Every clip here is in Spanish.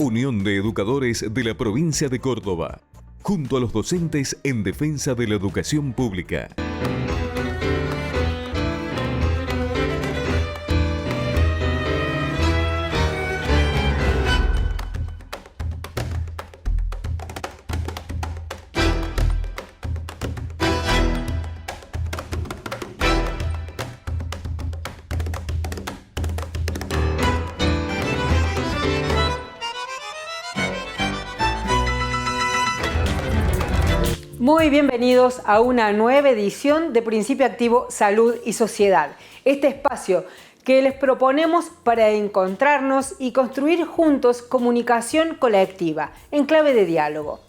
Unión de Educadores de la Provincia de Córdoba, junto a los docentes en defensa de la educación pública. Muy bienvenidos a una nueva edición de Principio Activo Salud y Sociedad. Este espacio que les proponemos para encontrarnos y construir juntos comunicación colectiva en clave de diálogo.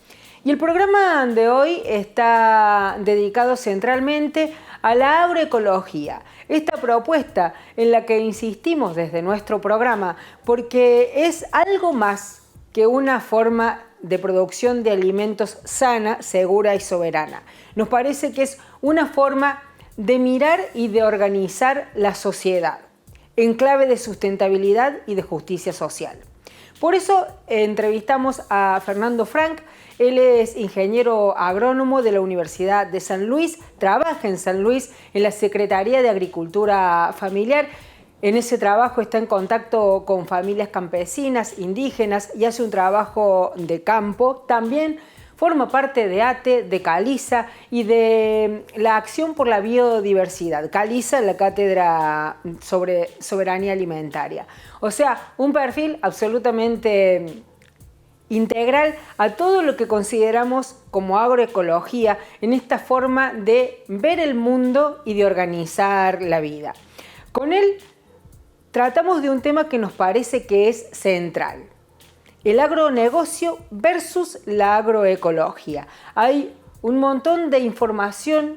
Y el programa de hoy está dedicado centralmente a la agroecología. Esta propuesta en la que insistimos desde nuestro programa porque es algo más que una forma de producción de alimentos sana, segura y soberana. Nos parece que es una forma de mirar y de organizar la sociedad en clave de sustentabilidad y de justicia social. Por eso entrevistamos a Fernando Frank. Él es ingeniero agrónomo de la Universidad de San Luis, trabaja en San Luis en la Secretaría de Agricultura Familiar. En ese trabajo está en contacto con familias campesinas, indígenas y hace un trabajo de campo. También forma parte de ATE, de CALISA y de la Acción por la Biodiversidad. CALISA, la Cátedra sobre Soberanía Alimentaria. O sea, un perfil absolutamente integral a todo lo que consideramos como agroecología en esta forma de ver el mundo y de organizar la vida. Con él tratamos de un tema que nos parece que es central: el agronegocio versus la agroecología. Hay un montón de información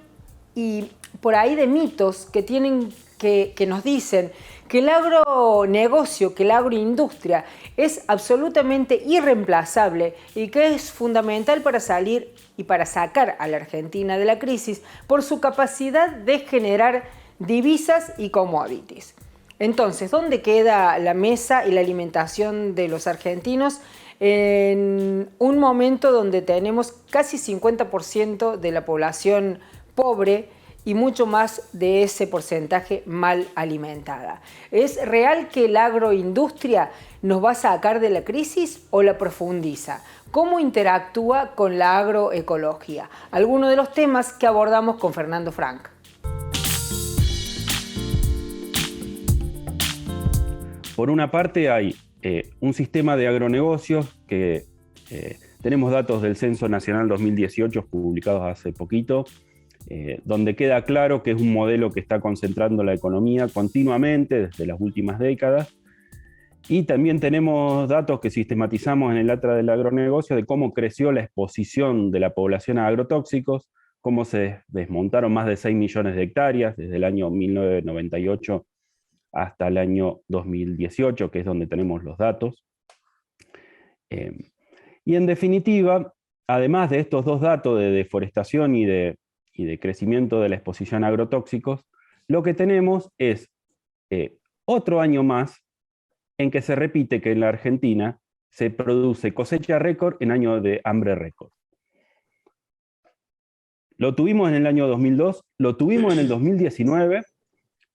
y por ahí de mitos que nos dicen que el agronegocio, que la agroindustria es absolutamente irreemplazable y que es fundamental para salir y para sacar a la Argentina de la crisis por su capacidad de generar divisas y commodities. Entonces, ¿dónde queda la mesa y la alimentación de los argentinos en un momento donde tenemos casi 50% de la población pobre y mucho más de ese porcentaje mal alimentada? ¿Es real que la agroindustria nos va a sacar de la crisis o la profundiza? ¿Cómo interactúa con la agroecología? Algunos de los temas que abordamos con Fernando Frank. Por una parte hay un sistema de agronegocios que tenemos datos del Censo Nacional 2018 publicados hace poquito, donde queda claro que es un modelo que está concentrando la economía continuamente desde las últimas décadas. Y también tenemos datos que sistematizamos en el Atra del Agronegocio de cómo creció la exposición de la población a agrotóxicos, cómo se desmontaron más de 6 millones de hectáreas desde el año 1998 hasta el año 2018, que es donde tenemos los datos. Y en definitiva, además de estos dos datos de deforestación y de crecimiento de la exposición a agrotóxicos, lo que tenemos es otro año más en que se repite que en la Argentina se produce cosecha récord en año de hambre récord. Lo tuvimos en el año 2002, lo tuvimos en el 2019,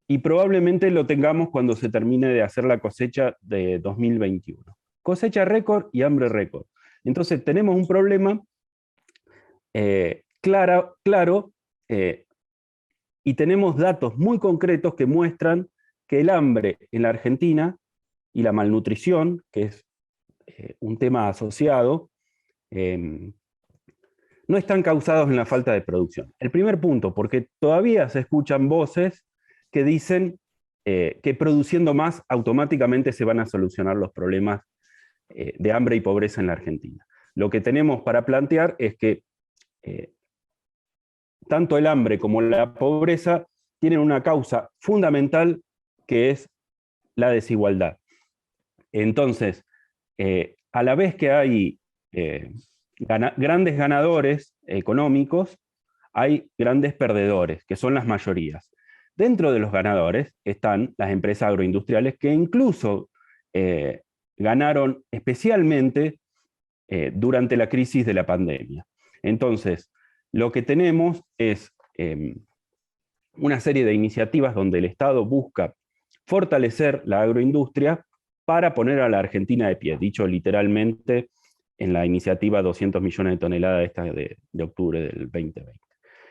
y probablemente lo tengamos cuando se termine de hacer la cosecha de 2021. Cosecha récord y hambre récord. Entonces tenemos un problema claro, y tenemos datos muy concretos que muestran que el hambre en la Argentina y la malnutrición, que es un tema asociado, no están causados en la falta de producción. El primer punto, porque todavía se escuchan voces que dicen que produciendo más automáticamente se van a solucionar los problemas de hambre y pobreza en la Argentina. Lo que tenemos para plantear es que tanto el hambre como la pobreza tienen una causa fundamental que es la desigualdad. Entonces, a la vez que hay grandes ganadores económicos, hay grandes perdedores, que son las mayorías. Dentro de los ganadores están las empresas agroindustriales que incluso ganaron especialmente durante la crisis de la pandemia. Entonces, lo que tenemos es una serie de iniciativas donde el Estado busca fortalecer la agroindustria para poner a la Argentina de pie, dicho literalmente en la iniciativa 200 millones de toneladas esta de octubre del 2020.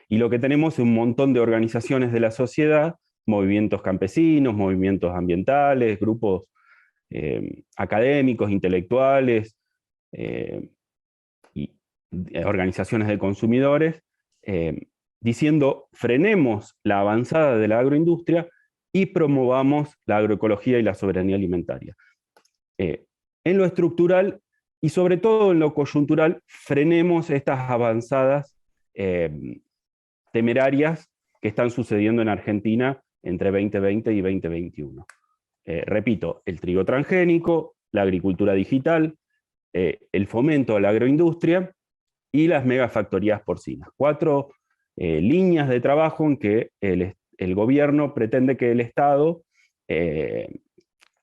Y lo que tenemos es un montón de organizaciones de la sociedad, movimientos campesinos, movimientos ambientales, grupos académicos, intelectuales, y organizaciones de consumidores, diciendo frenemos la avanzada de la agroindustria y promovamos la agroecología y la soberanía alimentaria. En lo estructural y sobre todo en lo coyuntural, frenemos estas avanzadas temerarias que están sucediendo en Argentina entre 2020 y 2021. Repito, el trigo transgénico, la agricultura digital, el fomento a la agroindustria y las megafactorías porcinas. 4 líneas de trabajo en que el gobierno pretende que el Estado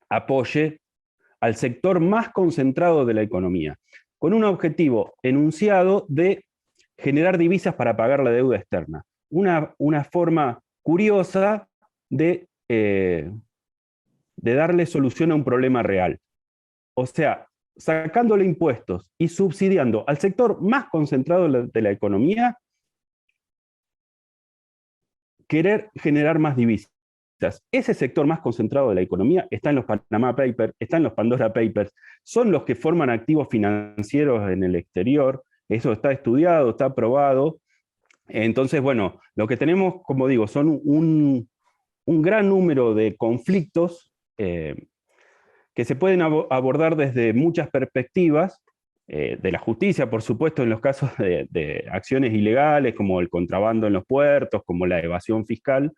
apoye al sector más concentrado de la economía, con un objetivo enunciado de generar divisas para pagar la deuda externa. Una forma curiosa de darle solución a un problema real. O sea, sacándole impuestos y subsidiando al sector más concentrado de la economía, querer generar más divisas. Ese sector más concentrado de la economía está en los Panama Papers, está en los Pandora Papers, son los que forman activos financieros en el exterior, eso está estudiado, está probado. Entonces, bueno, lo que tenemos, como digo, son un gran número de conflictos que se pueden abordar desde muchas perspectivas, de la justicia, por supuesto, en los casos de acciones ilegales, como el contrabando en los puertos, como la evasión fiscal,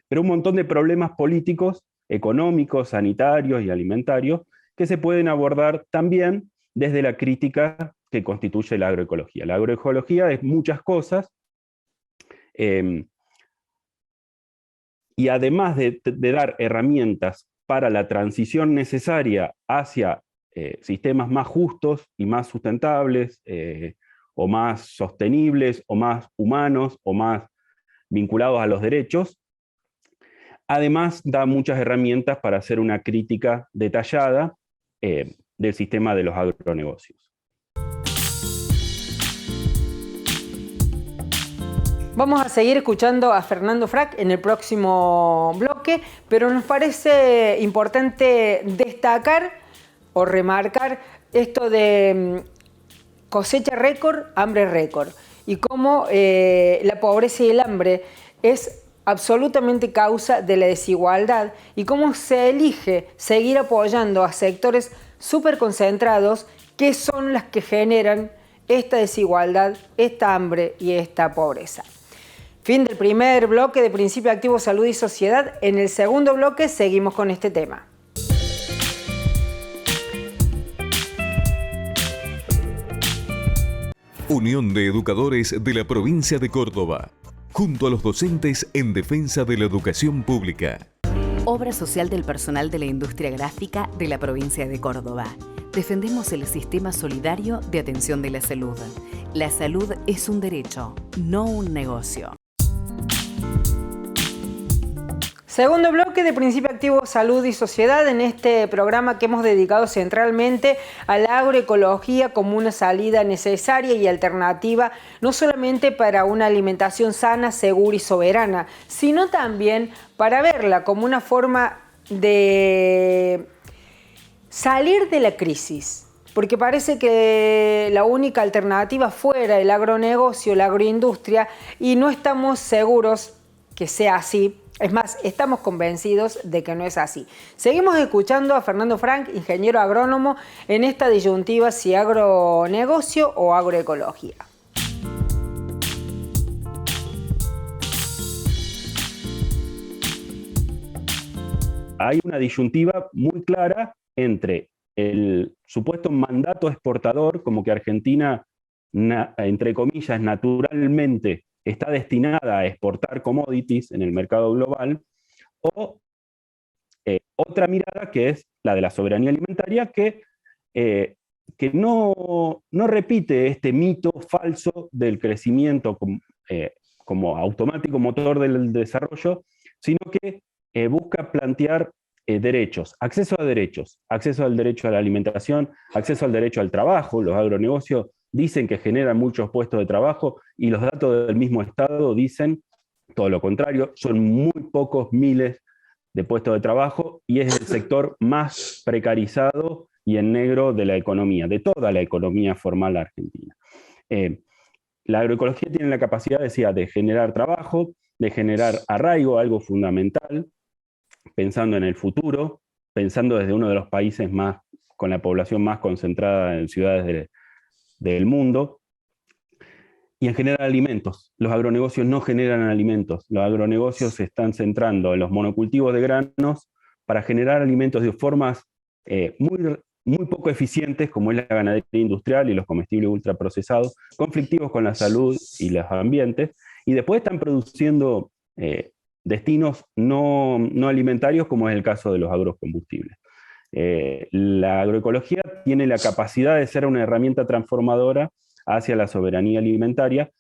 pero un montón de problemas políticos, económicos, sanitarios y alimentarios, que se pueden abordar también desde la crítica que constituye la agroecología. La agroecología es muchas cosas, y además de dar herramientas para la transición necesaria hacia sistemas más justos y más sustentables, o más sostenibles, o más humanos, o más vinculados a los derechos, además da muchas herramientas para hacer una crítica detallada del sistema de los agronegocios. Vamos a seguir escuchando a Fernando Frank en el próximo bloque, pero nos parece importante destacar o remarcar esto de cosecha récord, hambre récord, y cómo la pobreza y el hambre es absolutamente causa de la desigualdad y cómo se elige seguir apoyando a sectores súper concentrados que son las que generan esta desigualdad, esta hambre y esta pobreza. Fin del primer bloque de Principio Activo Salud y Sociedad. En el segundo bloque seguimos con este tema. Unión de Educadores de la Provincia de Córdoba, junto a los docentes en defensa de la educación pública. Obra social del personal de la industria gráfica de la provincia de Córdoba. Defendemos el sistema solidario de atención de la salud. La salud es un derecho, no un negocio. Segundo bloque de Principio Activo Salud y Sociedad, en este programa que hemos dedicado centralmente a la agroecología como una salida necesaria y alternativa, no solamente para una alimentación sana, segura y soberana, sino también para verla como una forma de salir de la crisis. Porque parece que la única alternativa fuera el agronegocio, la agroindustria, y no estamos seguros que sea así. Es más, estamos convencidos de que no es así. Seguimos escuchando a Fernando Frank, ingeniero agrónomo, en esta disyuntiva si agronegocio o agroecología. Hay una disyuntiva muy clara entre el supuesto mandato exportador, como que Argentina, entre comillas, naturalmente está destinada a exportar commodities en el mercado global, o otra mirada que es la de la soberanía alimentaria, que no repite este mito falso del crecimiento como automático motor del desarrollo, sino que busca plantear derechos, acceso al derecho a la alimentación, acceso al derecho al trabajo. Los agronegocios dicen que generan muchos puestos de trabajo y los datos del mismo Estado dicen todo lo contrario, son muy pocos miles de puestos de trabajo y es el sector más precarizado y en negro de la economía, de toda la economía formal argentina. La agroecología tiene la capacidad, decía, de generar trabajo, de generar arraigo, algo fundamental, pensando en el futuro, pensando desde uno de los países con la población más concentrada en ciudades del mundo, y en generar alimentos. Los agronegocios no generan alimentos, los agronegocios se están centrando en los monocultivos de granos para generar alimentos de formas muy poco eficientes, como es la ganadería industrial y los comestibles ultraprocesados, conflictivos con la salud y los ambientes, y después están produciendo destinos no alimentarios, como es el caso de los agrocombustibles. La agroecología tiene la capacidad de ser una herramienta transformadora hacia la soberanía alimentaria.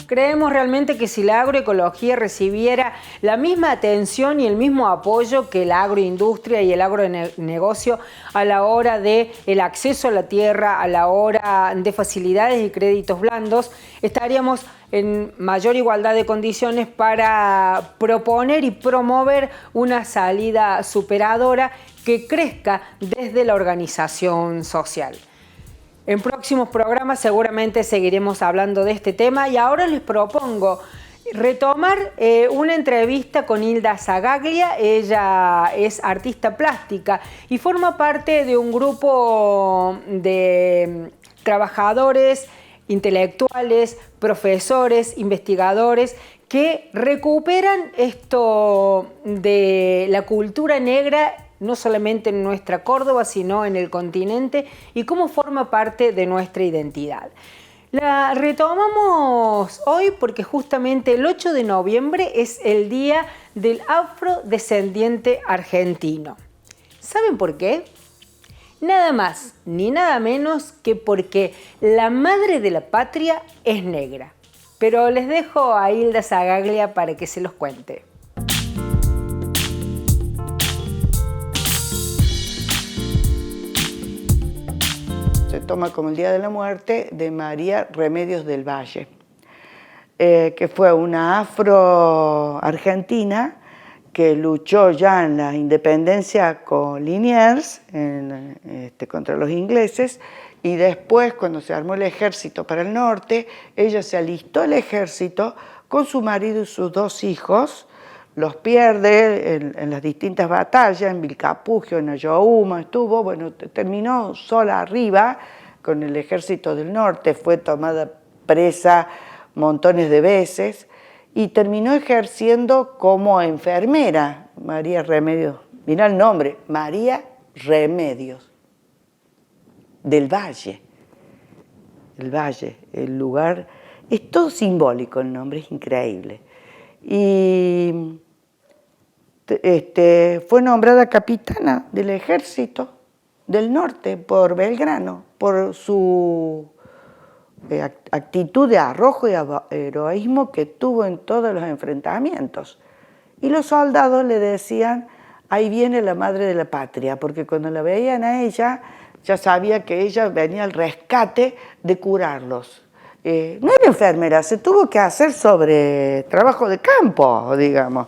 Creemos realmente que si la agroecología recibiera la misma atención y el mismo apoyo que la agroindustria y el agronegocio a la hora del acceso a la tierra, a la hora de facilidades y créditos blandos, estaríamos en mayor igualdad de condiciones para proponer y promover una salida superadora que crezca desde la organización social. En próximos programas seguramente seguiremos hablando de este tema y ahora les propongo retomar una entrevista con Hilda Zagaglia. Ella es artista plástica y forma parte de un grupo de trabajadores, intelectuales, profesores, investigadores que recuperan esto de la cultura negra no solamente en nuestra Córdoba, sino en el continente, y cómo forma parte de nuestra identidad. La retomamos hoy porque justamente el 8 de noviembre es el Día del Afrodescendiente Argentino. ¿Saben por qué? Nada más ni nada menos que porque la madre de la patria es negra. Pero les dejo a Hilda Zagaglia para que se los cuente. Se toma como el Día de la Muerte de María Remedios del Valle, que fue una afro-argentina que luchó ya en la independencia con Liniers contra los ingleses, y después, cuando se armó el ejército para el norte, ella se alistó al ejército con su marido y sus 2 hijos, los pierde en las distintas batallas, en Vilcapugio, en Ayohuma estuvo, bueno, terminó sola arriba con el ejército del norte, fue tomada presa montones de veces y terminó ejerciendo como enfermera. María Remedios, mira el nombre, María Remedios del Valle. El Valle, el lugar, es todo simbólico el nombre, es increíble. Y fue nombrada capitana del ejército del norte por Belgrano, por su actitud de arrojo y heroísmo que tuvo en todos los enfrentamientos. Y los soldados le decían, ahí viene la madre de la patria, porque cuando la veían a ella, ya sabía que ella venía al rescate de curarlos. No era enfermera, se tuvo que hacer sobre trabajo de campo, digamos.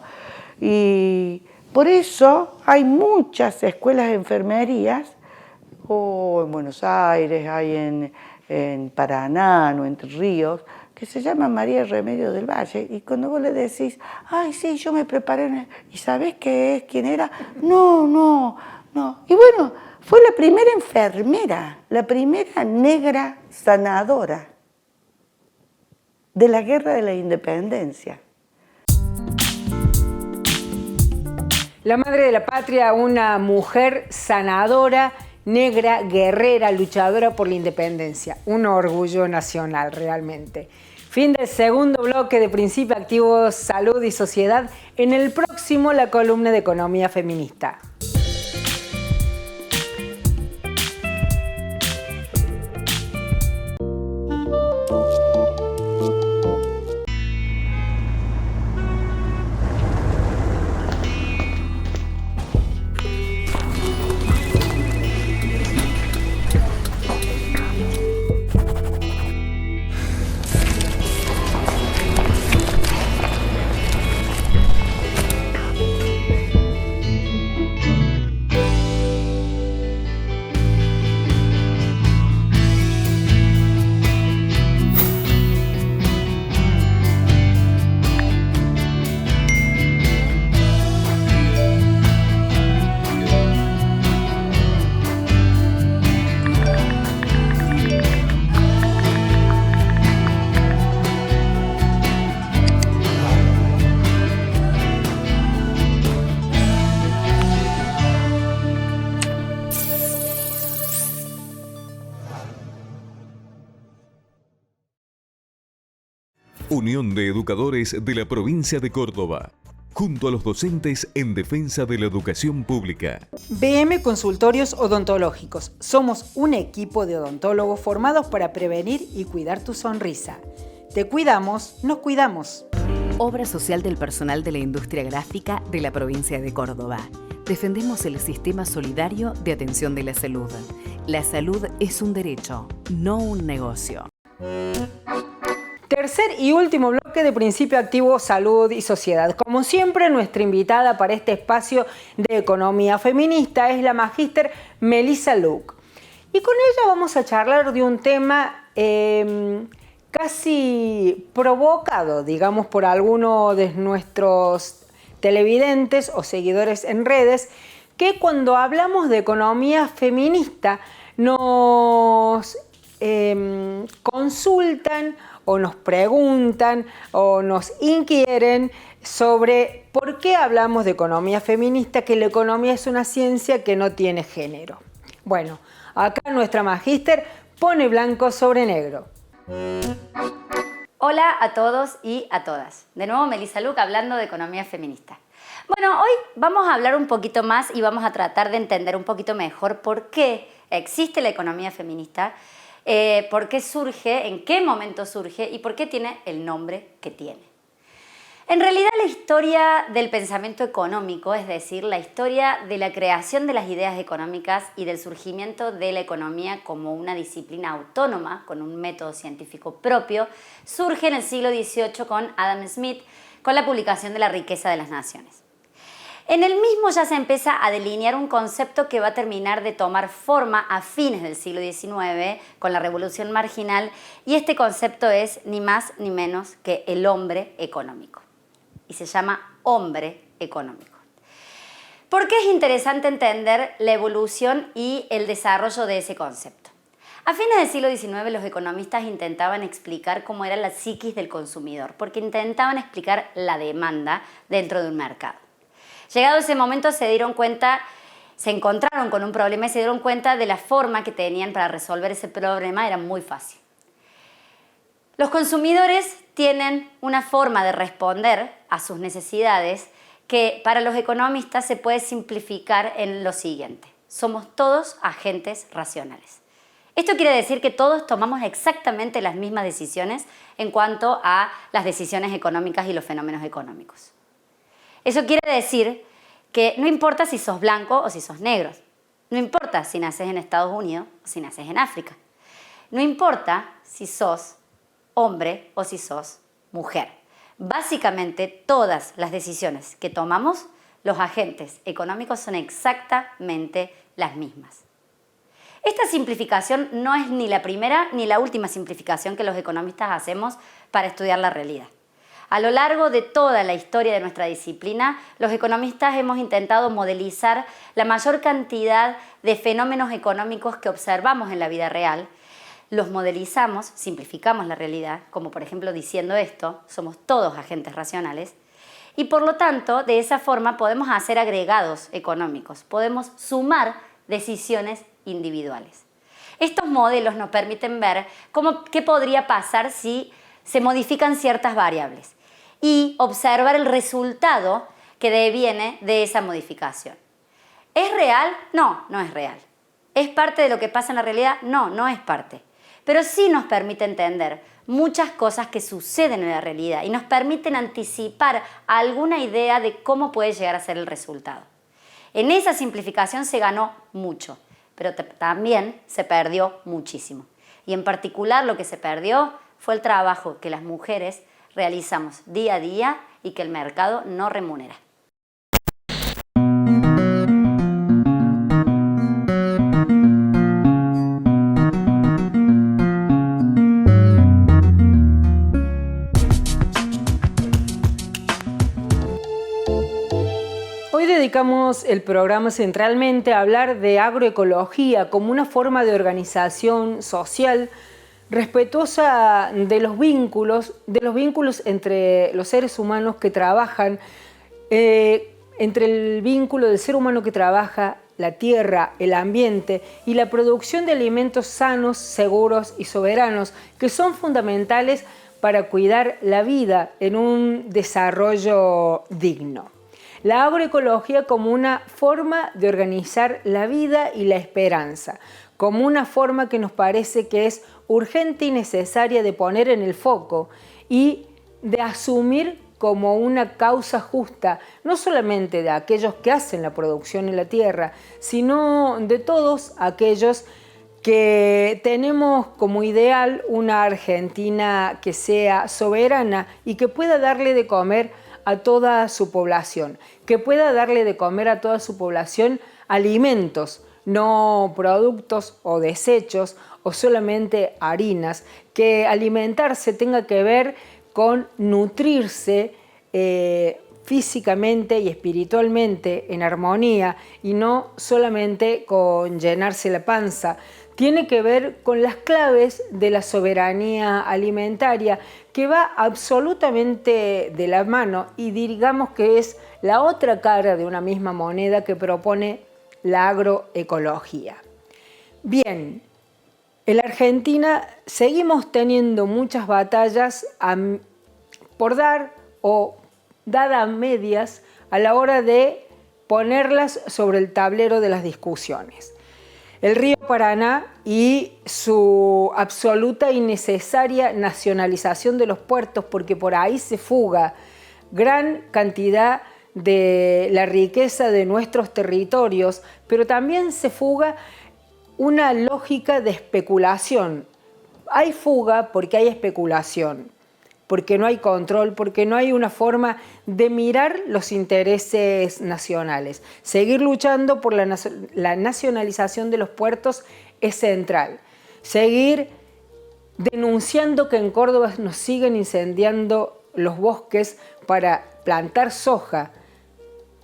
Y por eso hay muchas escuelas de enfermerías, o en Buenos Aires, hay en Paraná, o Entre Ríos, que se llaman María Remedios del Valle. Y cuando vos le decís, ay, sí, yo me preparé, ¿y sabés qué es? ¿Quién era? No. Y bueno, fue la primera enfermera, la primera negra sanadora de la Guerra de la Independencia. La madre de la patria, una mujer sanadora, negra, guerrera, luchadora por la independencia. Un orgullo nacional realmente. Fin del segundo bloque de Principio Activo Salud y Sociedad. En el próximo, la columna de Economía Feminista. Unión de Educadores de la Provincia de Córdoba, junto a los docentes en defensa de la educación pública. BM Consultorios Odontológicos. Somos un equipo de odontólogos formados para prevenir y cuidar tu sonrisa. Te cuidamos, nos cuidamos. Obra social del personal de la industria gráfica de la provincia de Córdoba. Defendemos el sistema solidario de atención de la salud. La salud es un derecho, no un negocio. Tercer y último bloque de Principio Activo Salud y Sociedad. Como siempre, nuestra invitada para este espacio de Economía Feminista es la magíster Melissa Luque. Y con ella vamos a charlar de un tema casi provocado, digamos, por alguno de nuestros televidentes o seguidores en redes, que cuando hablamos de economía feminista nos consultan o nos preguntan o nos inquieren sobre por qué hablamos de economía feminista, que la economía es una ciencia que no tiene género. Bueno, acá nuestra magíster pone blanco sobre negro. Hola a todos y a todas. De nuevo Melissa Luque hablando de economía feminista. Bueno, hoy vamos a hablar un poquito más y vamos a tratar de entender un poquito mejor por qué existe la economía feminista, por qué surge, en qué momento surge y por qué tiene el nombre que tiene. En realidad la historia del pensamiento económico, es decir, la historia de la creación de las ideas económicas y del surgimiento de la economía como una disciplina autónoma, con un método científico propio, surge en el siglo XVIII con Adam Smith, con la publicación de La riqueza de las naciones. En el mismo ya se empieza a delinear un concepto que va a terminar de tomar forma a fines del siglo XIX con la Revolución Marginal, y este concepto es ni más ni menos que el hombre económico. Y se llama hombre económico. ¿Por qué es interesante entender la evolución y el desarrollo de ese concepto? A fines del siglo XIX los economistas intentaban explicar cómo era la psiquis del consumidor, porque intentaban explicar la demanda dentro de un mercado. Llegado ese momento se encontraron con un problema y se dieron cuenta de la forma que tenían para resolver ese problema. Era muy fácil. Los consumidores tienen una forma de responder a sus necesidades que para los economistas se puede simplificar en lo siguiente: somos todos agentes racionales. Esto quiere decir que todos tomamos exactamente las mismas decisiones en cuanto a las decisiones económicas y los fenómenos económicos. Eso quiere decir que no importa si sos blanco o si sos negro, no importa si naces en Estados Unidos o si naces en África, no importa si sos hombre o si sos mujer. Básicamente todas las decisiones que tomamos, los agentes económicos son exactamente las mismas. Esta simplificación no es ni la primera ni la última simplificación que los economistas hacemos para estudiar la realidad. A lo largo de toda la historia de nuestra disciplina, los economistas hemos intentado modelizar la mayor cantidad de fenómenos económicos que observamos en la vida real. Los modelizamos, simplificamos la realidad, como por ejemplo diciendo esto: somos todos agentes racionales, y por lo tanto, de esa forma podemos hacer agregados económicos, podemos sumar decisiones individuales. Estos modelos nos permiten ver qué podría pasar si se modifican ciertas variables y observar el resultado que deviene de esa modificación. ¿Es real? No, no es real. ¿Es parte de lo que pasa en la realidad? No, no es parte. Pero sí nos permite entender muchas cosas que suceden en la realidad y nos permiten anticipar alguna idea de cómo puede llegar a ser el resultado. En esa simplificación se ganó mucho, pero también se perdió muchísimo. Y en particular lo que se perdió fue el trabajo que las mujeres realizamos día a día y que el mercado no remunera. Hoy dedicamos el programa centralmente a hablar de agroecología como una forma de organización social respetuosa de los vínculos entre los seres humanos que trabajan, entre el vínculo del ser humano que trabaja, la tierra, el ambiente y la producción de alimentos sanos, seguros y soberanos, que son fundamentales para cuidar la vida en un desarrollo digno. La agroecología como una forma de organizar la vida y la esperanza, como una forma que nos parece que es urgente y necesaria de poner en el foco y de asumir como una causa justa, no solamente de aquellos que hacen la producción en la tierra, sino de todos aquellos que tenemos como ideal una Argentina que sea soberana y que pueda darle de comer a toda su población, que pueda darle de comer a toda su población alimentos, no productos o desechos o solamente harinas, que alimentarse tenga que ver con nutrirse físicamente y espiritualmente en armonía y no solamente con llenarse la panza. Tiene que ver con las claves de la soberanía alimentaria que va absolutamente de la mano y digamos que es la otra cara de una misma moneda que propone la agroecología. Bien, en la Argentina seguimos teniendo muchas batallas por dar o dadas medias a la hora de ponerlas sobre el tablero de las discusiones. El río Paraná y su absoluta y necesaria nacionalización de los puertos, porque por ahí se fuga gran cantidad de la riqueza de nuestros territorios, pero también se fuga una lógica de especulación. Hay fuga porque hay especulación, porque no hay control, porque no hay una forma de mirar los intereses nacionales. Seguir luchando por la nacionalización de los puertos es central. Seguir denunciando que en Córdoba nos siguen incendiando los bosques para plantar soja,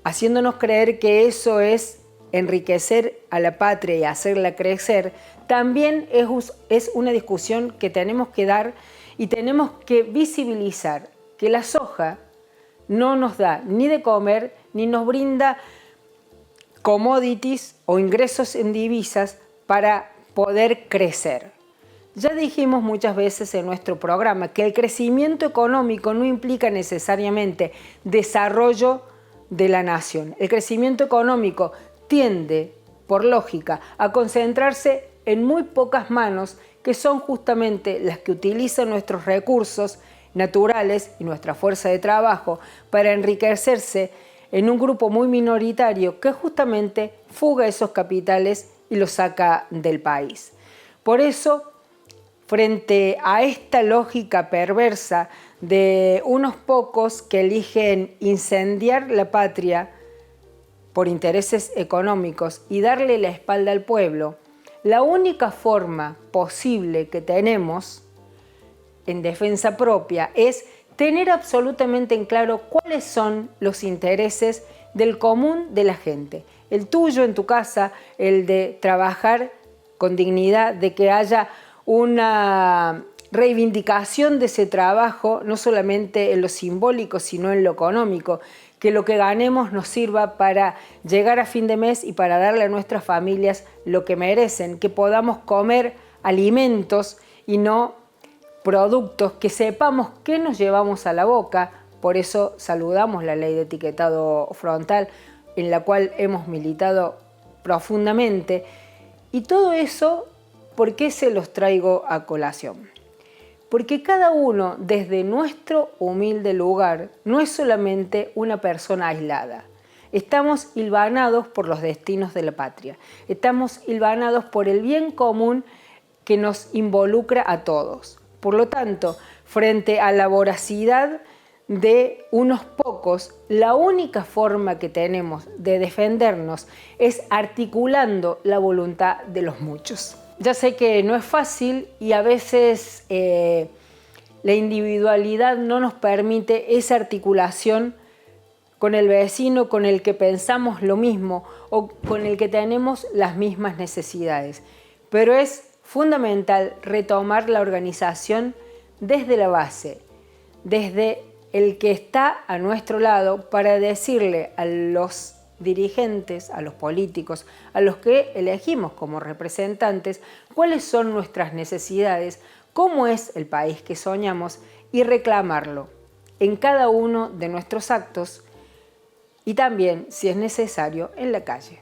haciéndonos creer que eso es enriquecer a la patria y hacerla crecer, también es una discusión que tenemos que dar y tenemos que visibilizar que la soja no nos da ni de comer ni nos brinda commodities o ingresos en divisas para poder crecer. Ya dijimos muchas veces en nuestro programa que el crecimiento económico no implica necesariamente desarrollo de la nación. El crecimiento económico tiende, por lógica, a concentrarse en muy pocas manos que son justamente las que utilizan nuestros recursos naturales y nuestra fuerza de trabajo para enriquecerse en un grupo muy minoritario que justamente fuga esos capitales y los saca del país. Por eso, frente a esta lógica perversa de unos pocos que eligen incendiar la patria por intereses económicos y darle la espalda al pueblo, la única forma posible que tenemos en defensa propia es tener absolutamente en claro cuáles son los intereses del común de la gente. El tuyo en tu casa, el de trabajar con dignidad, de que haya una reivindicación de ese trabajo, no solamente en lo simbólico, sino en lo económico, que lo que ganemos nos sirva para llegar a fin de mes y para darle a nuestras familias lo que merecen, que podamos comer alimentos y no productos, que sepamos qué nos llevamos a la boca. Por eso saludamos la ley de etiquetado frontal, en la cual hemos militado profundamente. Y todo eso, ¿por qué se los traigo a colación? Porque cada uno, desde nuestro humilde lugar, no es solamente una persona aislada. Estamos hilvanados por los destinos de la patria. Estamos hilvanados por el bien común que nos involucra a todos. Por lo tanto, frente a la voracidad de unos pocos, la única forma que tenemos de defendernos es articulando la voluntad de los muchos. Ya sé que no es fácil y a veces la individualidad no nos permite esa articulación con el vecino con el que pensamos lo mismo o con el que tenemos las mismas necesidades. Pero es fundamental retomar la organización desde la base, desde el que está a nuestro lado, para decirle a los dirigentes, a los políticos, a los que elegimos como representantes, cuáles son nuestras necesidades, cómo es el país que soñamos y reclamarlo en cada uno de nuestros actos y también, si es necesario, en la calle.